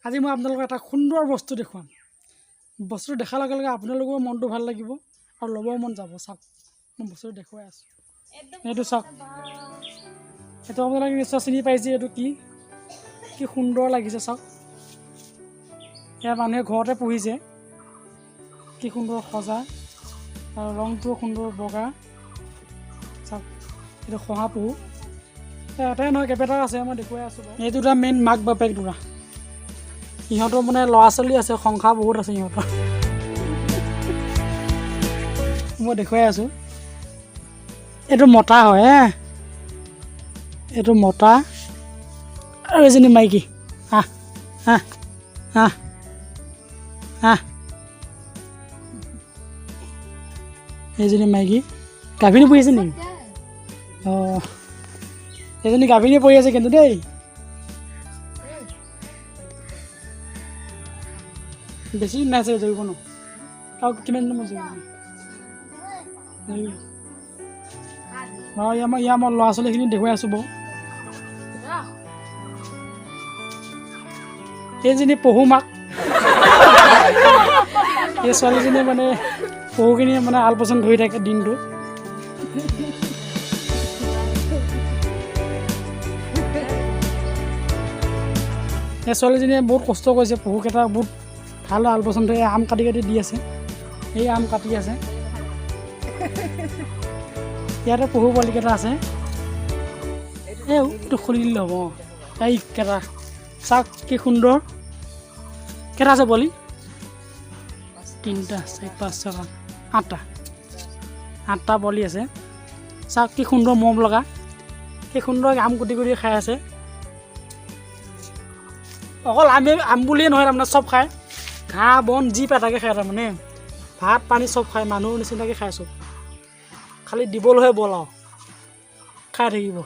আজি মই আপোনালোকক এটা সুন্দৰ বস্তু দেখুৱাম। বস্তুটো দেখাৰ লগে লগে আপোনালোকৰ মনটো ভাল লাগিব আৰু ল'ব মন যাব। চাওক মই বস্তুটো দেখুৱাই আছোঁ। এইটো চাওক, এইটো আপোনালোকে নিশ্চয় চিনি পাইছে। এইটো কি সুন্দৰ লাগিছে চাওক। ইয়াৰ মানুহে ঘৰতে পুহিছে। কি সুন্দৰ সজা আৰু ৰংটোও সুন্দৰ বগা। চাওক এইটো শহাপহু। এটাই নহয় কেইবাটাও আছে, মই দেখুৱাই আছোঁ। এইটো এটা মেইন মাক বাপেক দুটা। সিহঁতৰ মানে ল'ৰা ছোৱালী আছে, সংসাৰ বহুত আছে সিহঁতৰ। মই দেখুৱাই আছোঁ। এইটো মতা হয়, এইটো মতা আৰু এজনী মাইকী। হাঁ হাঁ হাঁ হাঁ, এইজনী মাইকী গাভিনী পৰি আছে নেকি? অঁ, এইজনী গাভিনী পৰি আছে কিন্তু দেই। বেছি দিন নাই চাগে জড়িব ন, আৰু কিমান দিন মই জড়িব বাৰু। ইয়াৰ মই ল'ৰা ছোৱালীখিনি দেখুৱাই আছোঁ বাৰু। এইজনী পহু মাক। এই ছোৱালীজনীয়ে মানে পহুখিনি মানে আলপৈচান ধৰি থাকে দিনটো। এই ছোৱালীজনীয়ে বহুত কষ্ট কৰিছে, পহুকেইটা বহুত ভাল আলপৈচান ধৰি আম কাটি কাটি দি আছে। এই আম কাটি আছে। ইয়াতে পহু পোৱালিকেইটা আছে। এইটো খুলি দিলে হ'ব। এইকেইটা চাওক কি সুন্দৰ। কেইটা আছে পোৱালি? 3টা 4 5 6 8টা পোৱালি আছে। চাওক কি সুন্দৰ মৰম লগা, কি সুন্দৰ আম কুটি কুটি খাই আছে। অকল আম বুলিয়ে নহয়, তাৰমানে চব খায়। ঘাঁহ বন যি পায় তাকে খায়। তাৰমানে ভাত পানী চব খায়, মানুহৰ নিচিনাকৈ খায় চব। খালি দিবলৈহে বল আৰু খাই থাকিব।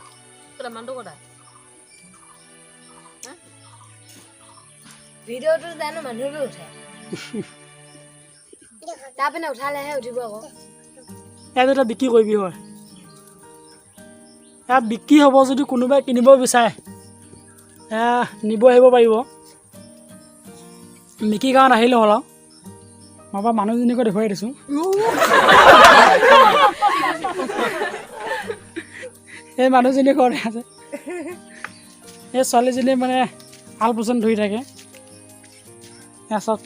ভিডিঅ'টো জানো মানুহটো উঠে, তাৰ পিনে উঠালেহে উঠিব আকৌ। ইয়াত এটা বিক্ৰী কৰিবি হয়, ইয়াত বিক্ৰী হ'ব। যদি কোনোবাই কিনিব বিচাৰে নিব আহিব পাৰিব। বিক্ৰীৰ কাৰণে আহিলে হ'ল আৰু। মই বাৰু মানুহজনীকো দেখুৱাই দিছোঁ। এই মানুহজনী ঘৰতে আছে। এই ছোৱালীজনীয়ে মানে আলপৈচান ধৰি থাকে। চাওক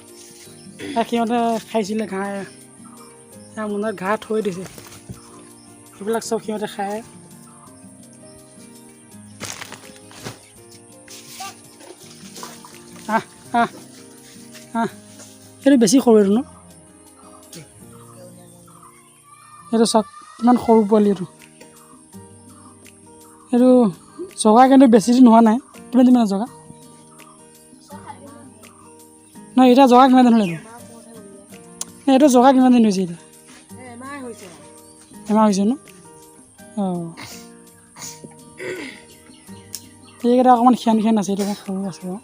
সিহঁতে খাইছিলে ঘাঁহ, মনত ঘাঁহ থৈ দিছে। সেইবিলাক চব সিহঁতে খায়। সেইটো বেছি সৰু এইটো ন? এইটো চাওক কিমান সৰু পোৱালি। এইটো জগা কিন্তু বেছি দিন হোৱা নাই। কিমান দিন জগা নহয়? এতিয়া জগা কিমান দিন হ'ল? এইটো জগা কিমান দিন হৈছে? এতিয়া এমাহ হৈছে ন? অঁ, এইকেইটা অকণমান খিয়ান আছে। এইটো অকণমান সৰু আছে বাৰু।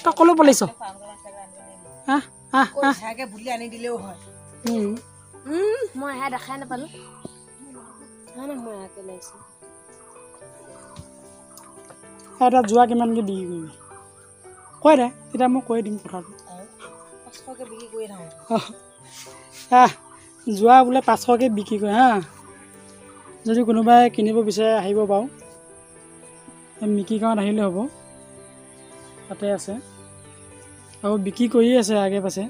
তই ক'লৈ পলাইছ? আনি দিলেও হয়। মই সেয়া দেখাই নাপালো। এটা যোৱা কিমানকৈ বিক্ৰী কৰিবি কৈ দে, তেতিয়া মই কৈ দিম কথাটো। 500কৈ বিক্ৰী কৰি থাকোঁ। যোৱা বোলে 500কৈ বিক্ৰী কৰে হা। যদি কোনোবাই কিনিব বিচাৰে আহিব বাৰু। বিক্ৰী কাৰণত আহিলে হ'ব, তাতে আছে আৰু বিক্ৰী কৰি আছে আগে পাছে।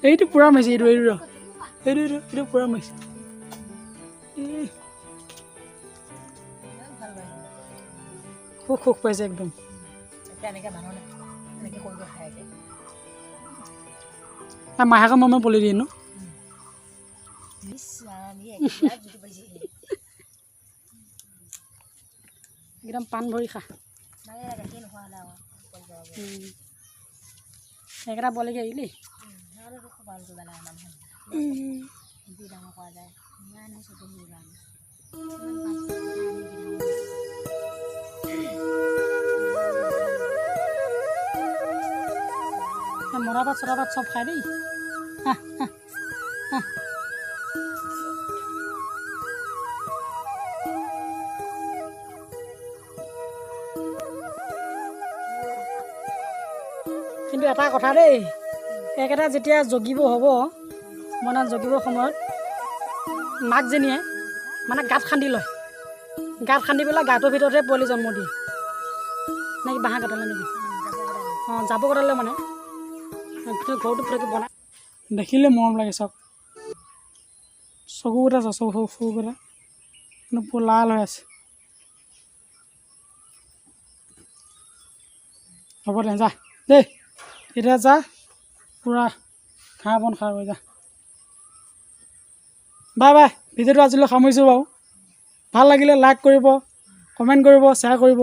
এইটো পূৰা মাৰিছে। এইটো পূৰা মাৰিছে। খুব সুখ পাইছে একদম। মাহেকৰ মই পলি দিয়ে ন? একদম পাণ ভৰি খা। এইকেইটা বলেগে আহিলি। চৰাপাত চব খাই দেই আহ আহ আহ কিন্তু এটা কথা দেই একেটা যেতিয়া জগিব হ'ব মানে জগিবৰ সময়ত মাকজনীয়ে মানে গাঁত খান্দি লয় গাঁত খান্দি পেলাই গাঁতৰ ভিতৰতে পোৱালি জন্ম দিয়ে নেকি বাঁহ কাটালে নেকি অঁ যাব কটালে মানে ঘৰটো ফুটাকি বনাই দেখিলে মৰম লাগে চাওক চকুকেইটা চাওক চকুকেইটা কিন্তু পুৰা লাল হৈ আছে হ'ব দে যা দেই এতিয়া যা পূৰা ঘাঁহ বন খাই যা বাই বাই ভিডিঅ'টো আজিলৈ সামৰিছোঁ বাৰু ভাল লাগিলে লাইক কৰিব কমেণ্ট কৰিব শ্বেয়াৰ কৰিব